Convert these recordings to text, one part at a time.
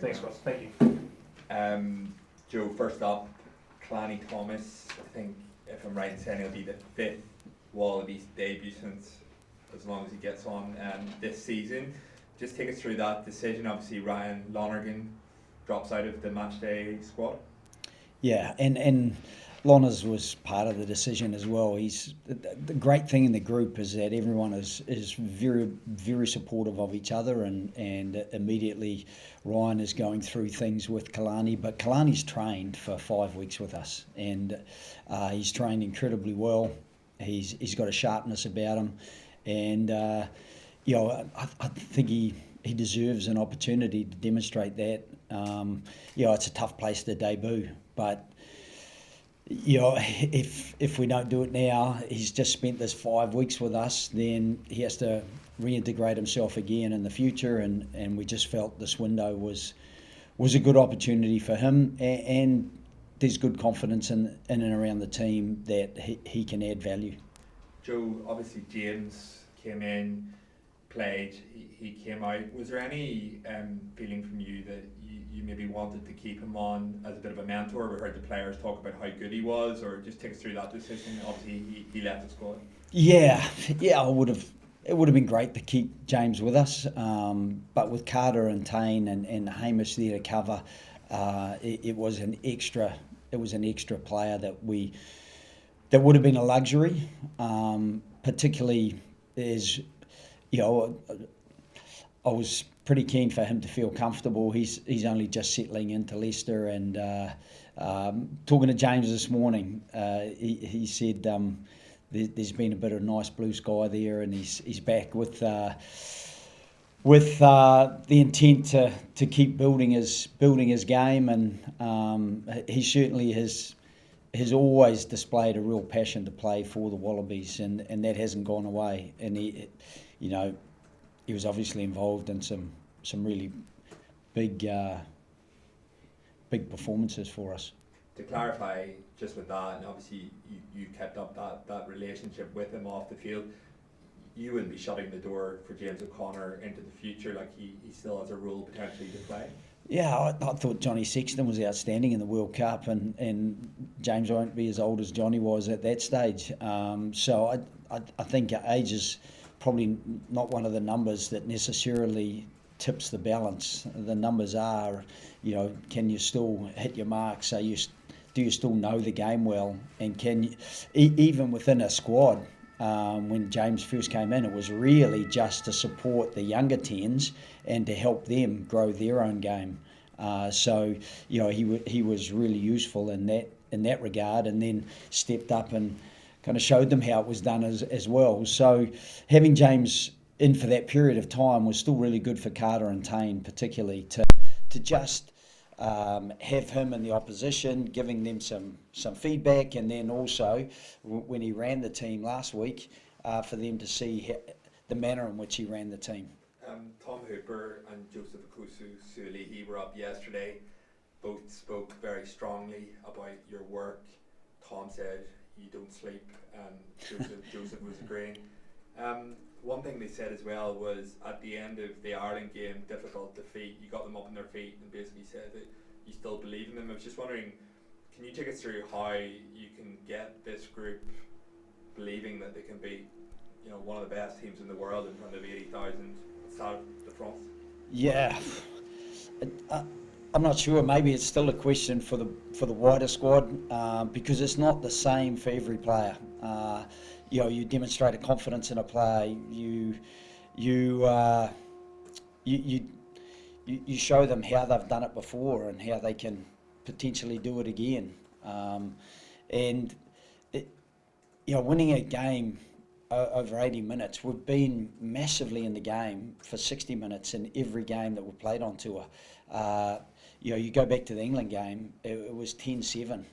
Thanks, Ross. Thank you. Joe, first up, Clanny Thomas, I think, if I'm right in saying, he'll be the 5th Wallabies debut since, as long as he gets on this season. Just take us through that decision. Obviously, Ryan Lonergan drops out of the matchday squad. Yeah, and Lonners was part of the decision as well. The great thing in the group is that everyone is very, very supportive of each other, and immediately Ryan is going through things with Kalani, but Kalani's trained for 5 weeks with us, and he's trained incredibly well. He's got a sharpness about him, and I think he deserves an opportunity to demonstrate that. It's a tough place to debut, but if we don't do it now, he's just spent this 5 weeks with us, then he has to reintegrate himself again in the future, and we just felt this window was a good opportunity for him, and there's good confidence in and around the team that he can add value. Joe, obviously James came in, played, he came out. Was there any feeling from you that you maybe wanted to keep him on as a bit of a mentor? We heard the players talk about how good he was, or just take us through that decision. Obviously he left the squad. Yeah, I would have. It would have been great to keep James with us, but with Carter and Tane and Hamish there to cover, it was an extra. It was an extra player that would have been a luxury, particularly as I was pretty keen for him to feel comfortable. He's only just settling into Leicester, and talking to James this morning, he said there's been a bit of nice blue sky there, and he's back with the intent to keep building his game, and he certainly has always displayed a real passion to play for the Wallabies, and that hasn't gone away. And he was obviously involved in some really big performances for us. To clarify, just with that, and obviously you kept up that relationship with him off the field, you wouldn't be shutting the door for James O'Connor into the future, like he still has a role potentially to play? Yeah, I thought Johnny Sexton was outstanding in the World Cup, and James won't be as old as Johnny was at that stage. So I think age is probably not one of the numbers that necessarily tips the balance. The numbers are, can you still hit your marks? Do you still know the game well? And can you, even within a squad, when James first came in, it was really just to support the younger 10s and to help them grow their own game. So he was really useful in that regard, and then stepped up and kind of showed them how it was done as well. So having James in for that period of time was still really good for Carter and Tane, particularly to just have him in the opposition, giving them some feedback, and then also when he ran the team last week, for them to see the manner in which he ran the team. Tom Hooper and Joseph Akusu-Suolihi were up yesterday. Both spoke very strongly about your work. Tom said you don't sleep, and Joseph was agreeing. One thing they said as well was at the end of the Ireland game, difficult defeat, you got them up on their feet and basically said that you still believe in them. I was just wondering, can you take us through how you can get this group believing that they can be, one of the best teams in the world in front of 80,000 Stade de France? Yeah, I'm not sure. Maybe it's still a question for the wider squad, because it's not the same for every player. You demonstrate a confidence in a player. You show them how they've done it before and how they can potentially do it again. Winning a game over 80 minutes, we've been massively in the game for 60 minutes in every game that we've played on tour. You go back to the England game, it was 10-7,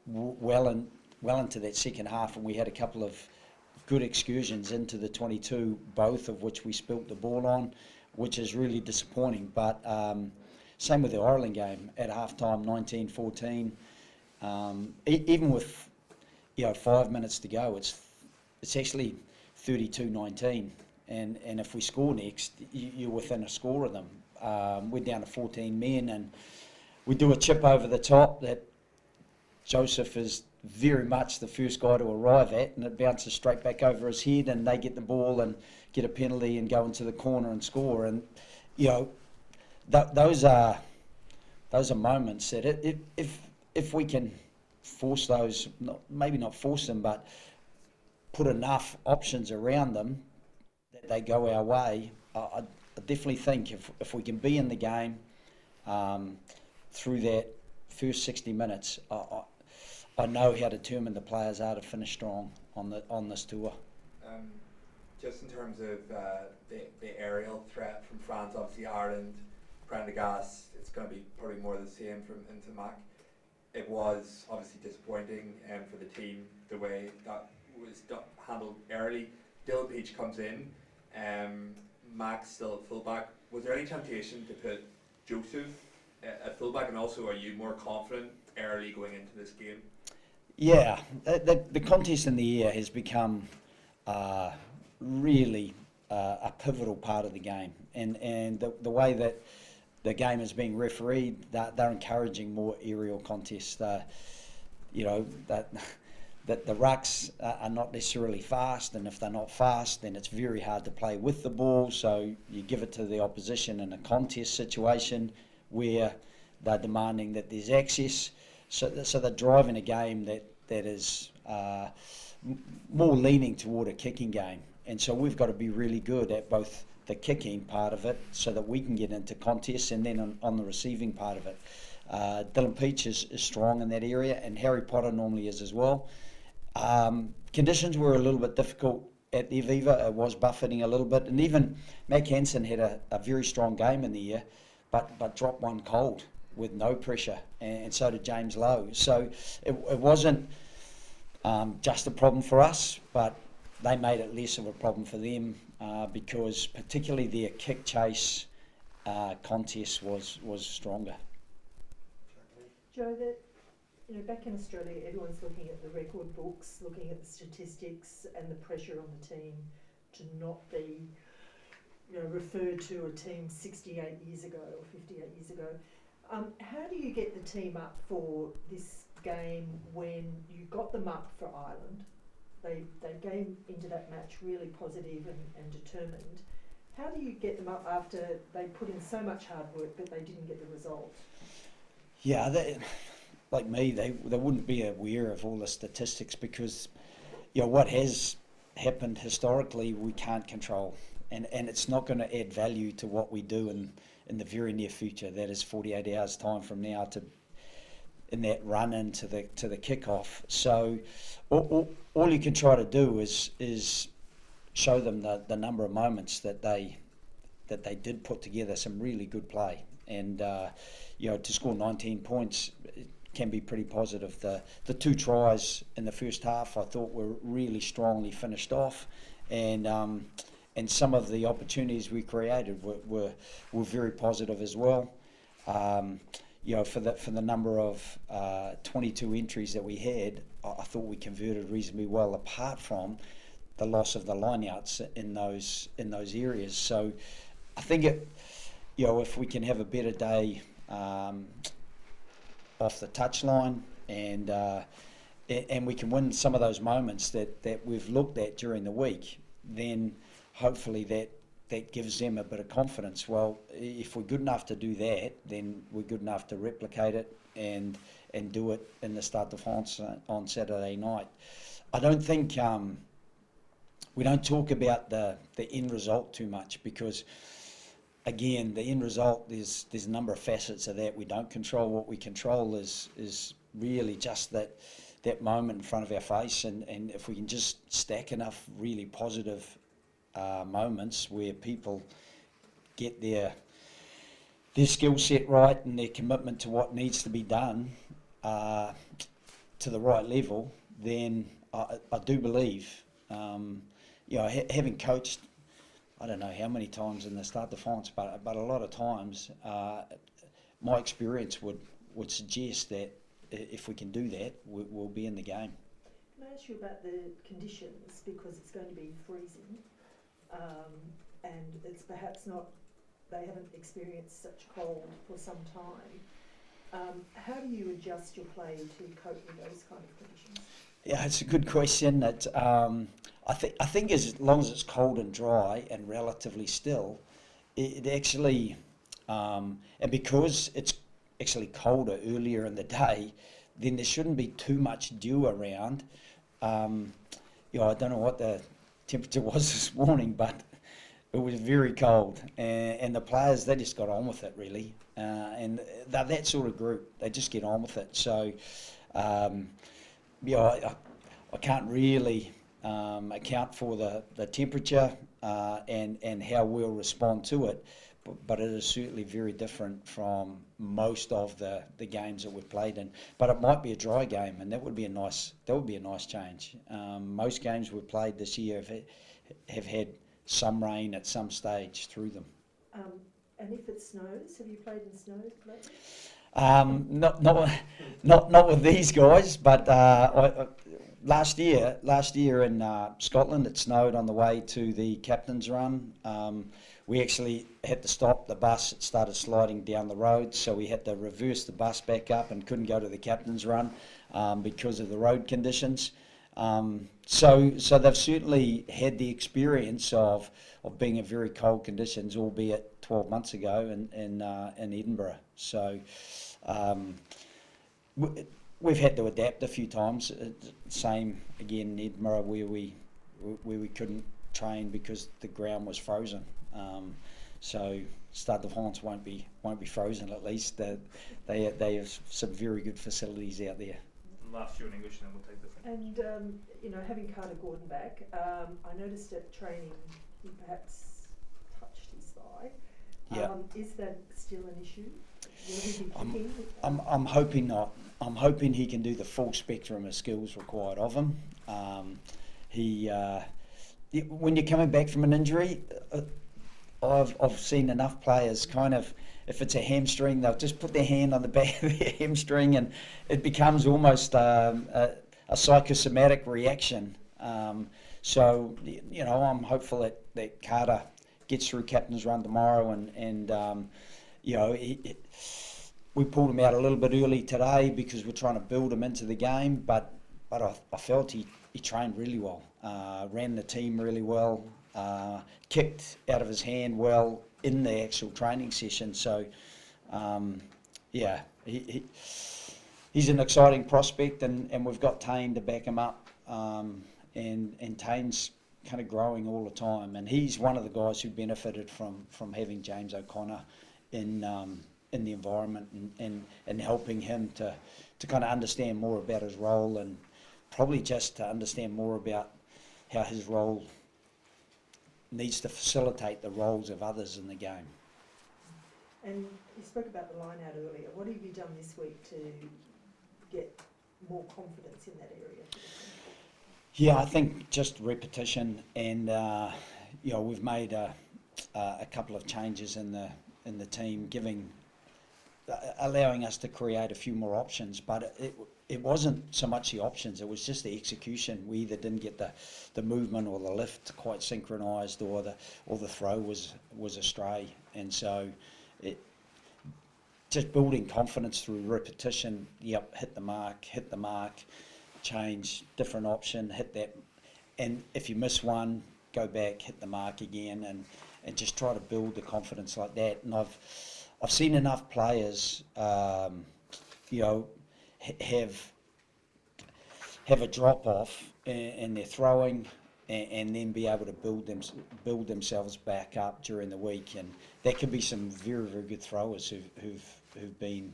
well into that second half, and we had a couple of good excursions into the 22, both of which we spilt the ball on, which is really disappointing. But same with the Ireland game at halftime, 19-14. Even with 5 minutes to go, it's actually 32-19, and if we score next, you're within a score of them. we're down to 14 men, and we do a chip over the top that Joseph is very much the first guy to arrive at, and it bounces straight back over his head, and they get the ball and get a penalty and go into the corner and score. And those are moments that if we can force those, maybe not force them, but put enough options around them that they go our way, I definitely think if we can be in the game through that first 60 minutes, I know how determined the players are to finish strong on this tour. Just in terms of the aerial threat from France, obviously Ireland, Prendergast, it's going to be probably more the same from Intimac. It was obviously disappointing for the team the way that was handled early. Dylan Peach comes in, Max still at fullback. Was there any temptation to put Joseph at fullback, and also are you more confident early going into this game? Yeah, the contest in the air has become really a pivotal part of the game, and the way that the game is being refereed, they're encouraging more aerial contests. That the rucks are not necessarily fast, and if they're not fast, then it's very hard to play with the ball. So you give it to the opposition in a contest situation where they're demanding that there's access. So they're driving a game that is more leaning toward a kicking game. And so we've got to be really good at both the kicking part of it so that we can get into contests, and then on the receiving part of it. Dylan Peach is strong in that area, and Harry Potter normally is as well. Conditions were a little bit difficult at the Aviva. It was buffeting a little bit, and even Mac Hansen had a very strong game in the air, but dropped one cold with no pressure, and so did James Lowe. So it wasn't just a problem for us, but they made it less of a problem for them because particularly their kick chase contest was stronger. Joe, back in Australia, everyone's looking at the record books, looking at the statistics and the pressure on the team to not be, referred to a team 68 years ago or 58 years ago. How do you get the team up for this game when you got them up for Ireland? They came into that match really positive and determined. How do you get them up after they put in so much hard work but they didn't get the result? Yeah, like me, they wouldn't be aware of all the statistics because what has happened historically we can't control, and it's not going to add value to what we do in the very near future. That is 48 hours time from now in that run into the kickoff. So all you can try to do is show them the number of moments that they did put together some really good play, and to score 19 points can be pretty positive. The two tries in the first half I thought were really strongly finished off, and some of the opportunities we created were very positive as well. For the number of 22 entries that we had, I thought we converted reasonably well, apart from the loss of the lineouts in those areas. So I think if we can have a better day off the touchline, and we can win some of those moments that we've looked at during the week, then hopefully that gives them a bit of confidence. Well, if we're good enough to do that, then we're good enough to replicate it and do it in the Stade de France on Saturday night. I don't think we don't talk about the end result too much because, again, the end result, there's a number of facets of that we don't control. What we control is really just that moment in front of our face, and if we can just stack enough really positive moments where people get their skill set right and their commitment to what needs to be done to the right level, then I do believe, having coached, I don't know how many times in the Stade de France, but a lot of times, my experience would suggest that if we can do that, we'll be in the game. Can I ask you about the conditions, because it's going to be freezing, and it's perhaps not they haven't experienced such cold for some time. How do you adjust your play to cope with those kind of conditions? Yeah, it's a good question. That I think as long as it's cold and dry and relatively still, it actually, and because it's actually colder earlier in the day, then there shouldn't be too much dew around. I don't know what the temperature was this morning, but it was very cold, and the players, they just got on with it really, and they're that sort of group. They just get on with it. So, I can't really account for the temperature and how we'll respond to it, but it is certainly very different from most of the games that we've played in. But it might be a dry game, and that would be a nice change. Most games we've played this year have had some rain at some stage through them. And if it snows, have you played in snow lately? Not with these guys, but last year in Scotland it snowed on the way to the captain's run. We actually had to stop the bus. It started sliding down the road, so we had to reverse the bus back up and couldn't go to the captain's run because of the road conditions. So they've certainly had the experience of being in very cold conditions, albeit 12 months ago in Edinburgh. So we've had to adapt a few times. Same again in Edinburgh where we couldn't train because the ground was frozen. So Stade de France won't be frozen at least. They have some very good facilities out there. Last year in English, and then we'll take the thing. And having Carter Gordon back, I noticed at training he perhaps touched his thigh. Yeah. Is that still an issue? Will he be kicking? I'm hoping not. I'm hoping he can do the full spectrum of skills required of him. When you're coming back from an injury, I've seen enough players kind of, if it's a hamstring, they'll just put their hand on the back of their hamstring and it becomes almost a psychosomatic reaction. So I'm hopeful that Carter gets through captain's run tomorrow and we pulled him out a little bit early today because we're trying to build him into the game, but I felt he trained really well, ran the team really well, kicked out of his hand well in the actual training session. So, he's an exciting prospect, and we've got Tane to back him up, and Tane's kind of growing all the time, and he's one of the guys who benefited from having James O'Connor in the environment and helping him to kind of understand more about his role and probably just to understand more about how his role needs to facilitate the roles of others in the game. And you spoke about the line out earlier. What have you done this week to get more confidence in that area? Yeah, I think just repetition, and we've made a couple of changes in the team, allowing us to create a few more options. But it wasn't so much the options; it was just the execution. We either didn't get the movement or the lift quite synchronised, or the throw was astray, and so just building confidence through repetition. Yep, hit the mark, change, different option, hit that, and if you miss one, go back, hit the mark again, and just try to build the confidence like that. And I've seen enough players, have a drop off in their throwing, and then be able to build themselves back up during the week, and there could be some very, very good throwers who've been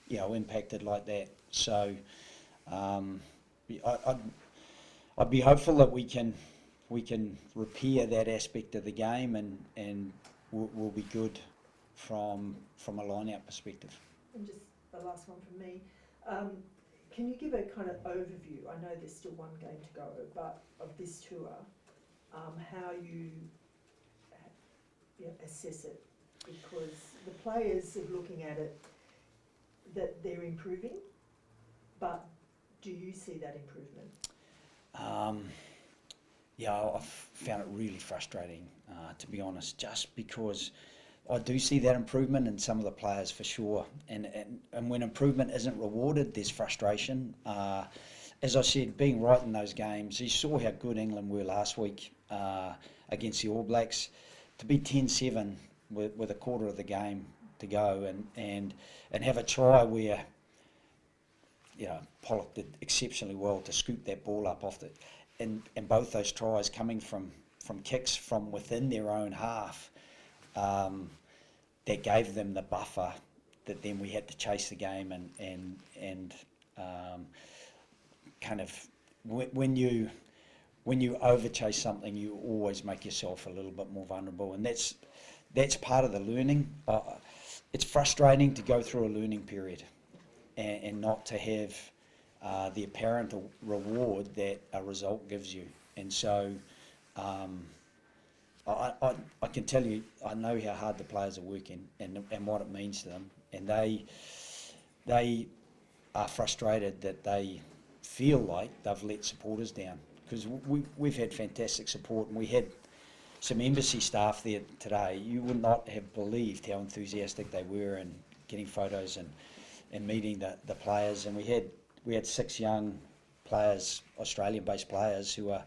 impacted like that. So I'd be hopeful that we can repair that aspect of the game, and we'll be good from a line-out perspective. And just the last one from me. Can you give a kind of overview? I know there's still one game to go, but of this tour, how you assess it, because the players are looking at it that they're improving, but do you see that improvement? I've found it really frustrating, to be honest, just because I do see that improvement in some of the players for sure. And when improvement isn't rewarded, there's frustration. As I said, being right in those games, you saw how good England were last week against the All Blacks. To be 10-7 with a quarter of the game to go and have a try where, Pollock did exceptionally well to scoop that ball up off the... And both those tries coming from kicks from within their own half, that gave them the buffer that then we had to chase the game and kind of when you over chase something, you always make yourself a little bit more vulnerable, and that's part of the learning. It's frustrating to go through a learning period and not to have the apparent reward that a result gives you. And so I can tell you, I know how hard the players are working and what it means to them, and they are frustrated that they feel like they've let supporters down, because we've had fantastic support, and we had some embassy staff there today. You would not have believed how enthusiastic they were and getting photos and meeting the players. And we had 6 young players, Australian-based players who are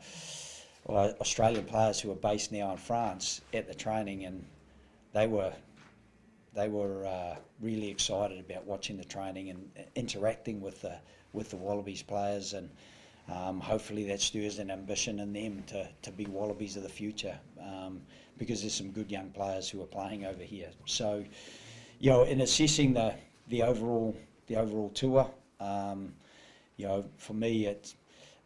Australian players who are based now in France at the training, and they were really excited about watching the training and interacting with the Wallabies players, and hopefully that stirs an ambition in them to be Wallabies of the future, because there's some good young players who are playing over here. So, in assessing the overall tour, for me it's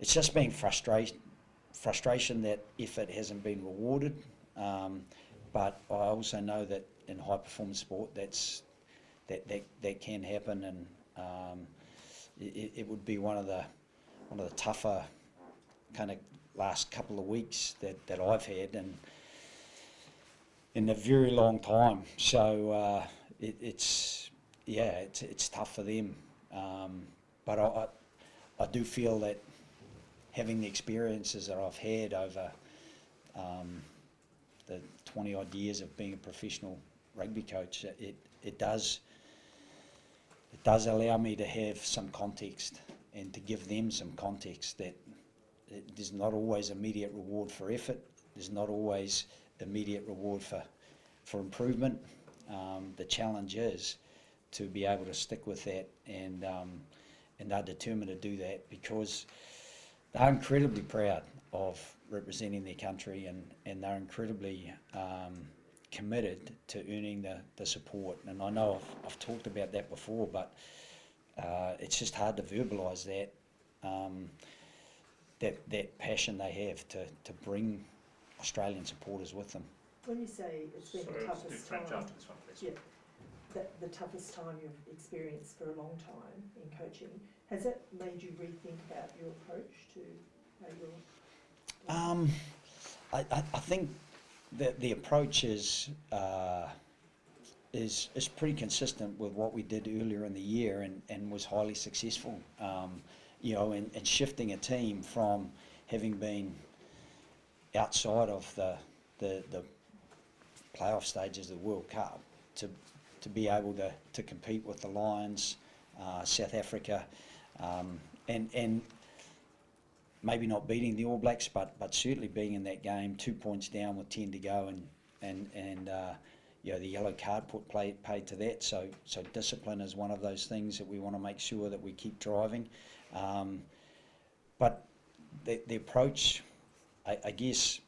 just been frustration that effort hasn't been rewarded, but I also know that in high performance sport that can happen, and it would be one of the tougher kind of last couple of weeks that I've had and in a very long time. So it's tough for them, but I do feel that having the experiences that I've had over the 20 odd years of being a professional rugby coach, it does allow me to have some context and to give them some context that there's not always immediate reward for effort. There's not always immediate reward for improvement. The challenge is to be able to stick with that, and they're determined to do that because they're incredibly proud of representing their country, and they're incredibly committed to earning the support. And I know I've talked about that before, but it's just hard to verbalise that passion they have to bring Australian supporters with them. When you say it's been the toughest time, after this one, please. the toughest time you've experienced for a long time in coaching, has that made you rethink about your approach to how you're... I think that the approach is pretty consistent with what we did earlier in the year and was highly successful. And shifting a team from having been outside of the playoff stages of the World Cup to be able to compete with the Lions, South Africa, and maybe not beating the All Blacks, but certainly being in that game 2 points down with 10 to go, and the yellow card paid to that. So discipline is one of those things that we want to make sure that we keep driving. But the approach, I guess,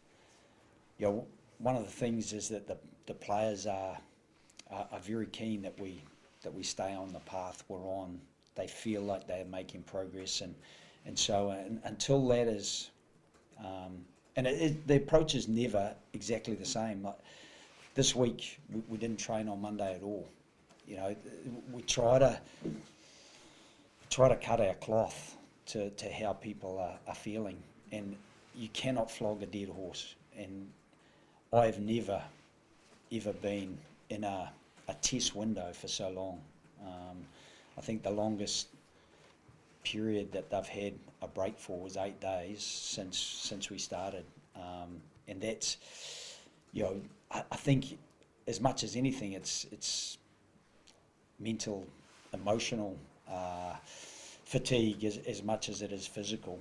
one of the things is that the players are very keen that we stay on the path we're on. They feel like they're making progress, and so until that is, the approach is never exactly the same. Like this week, we didn't train on Monday at all. We try to cut our cloth to how people are feeling, and you cannot flog a dead horse. And I've never ever been in a test window for so long. I think the longest period that they've had a break for was 8 days since we started, And that's, I think as much as anything, it's mental, emotional fatigue as much as it is physical.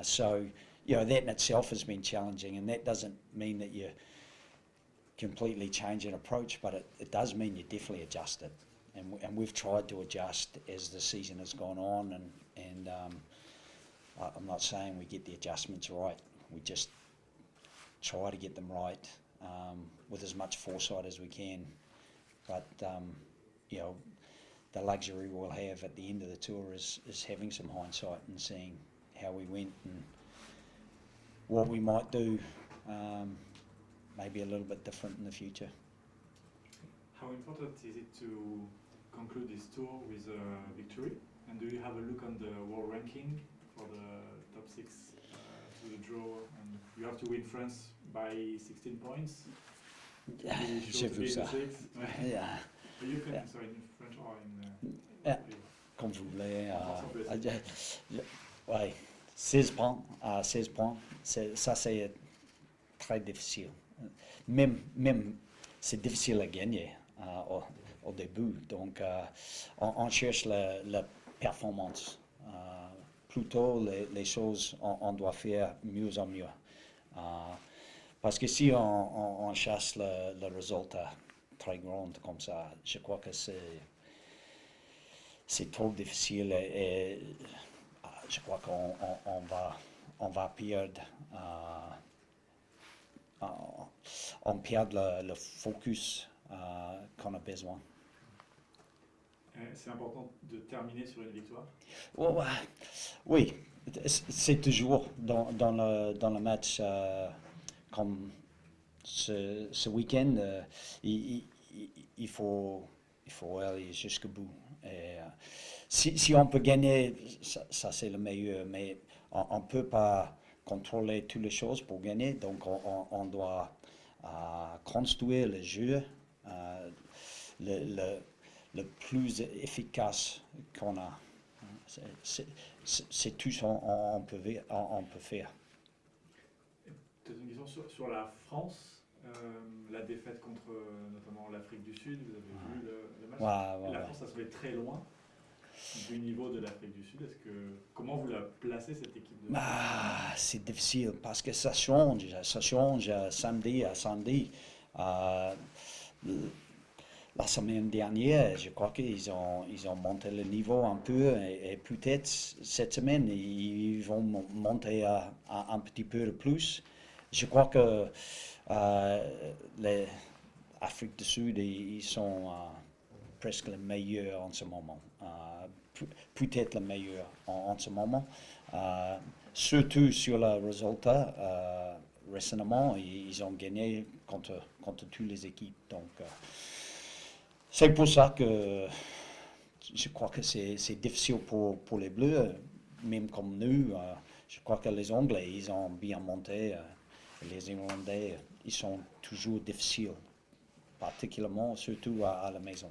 So that in itself has been challenging, and that doesn't mean that you completely change an approach, but it does mean you definitely adjust it. And we've tried to adjust as the season has gone on, and I'm not saying we get the adjustments right. We just try to get them right with as much foresight as we can. But the luxury we'll have at the end of the tour is having some hindsight and seeing how we went and what we might do maybe a little bit different in the future. How important is it to conclude this tour with a victory? And do you have a look on the world ranking for the top 6 to the draw? And you have to win France by 16 points. J'ai vu ça. Yeah. You can, sorry, in French or in... Comme vous voulez. Ouais, 16 points. 16 points. Ça, c'est très difficile. Même c'est difficile à gagner au début. Donc, on cherche la performance. Plutôt les choses, on doit faire mieux en mieux. Parce que si on chasse le résultat très grand comme ça, je crois que c'est trop difficile et je crois qu'on va perdre on perd le focus qu'on a besoin. C'est important de terminer sur une victoire. Oui, c'est toujours dans le match comme ce week-end, il faut aller jusqu'au bout. Et, si on peut gagner, ça c'est le meilleur, mais on ne peut pas contrôler toutes les choses pour gagner, donc on doit construire le jeu le plus efficace qu'on a. C'est tout ce qu'on peut faire. Peut-être une question sur la France, la défaite contre notamment l'Afrique du Sud, vous avez vu le match. La France, ça se fait très loin du niveau de l'Afrique du Sud. Comment vous la placez, cette équipe de c'est difficile parce que ça change samedi à samedi. La semaine dernière, je crois qu'ils ont monté le niveau un peu et peut-être cette semaine, ils vont monter un petit peu de plus. Je crois que l'Afrique du Sud, ils sont presque les meilleurs en ce moment. Peut-être les meilleurs en ce moment. Surtout sur le résultat, récemment, ils ont gagné contre toutes les équipes. Donc, c'est pour ça que je crois que c'est difficile pour les Bleus, même comme nous. Je crois que les Anglais, ils ont bien monté. Les Irlandais, ils sont toujours difficiles, particulièrement, surtout à la maison.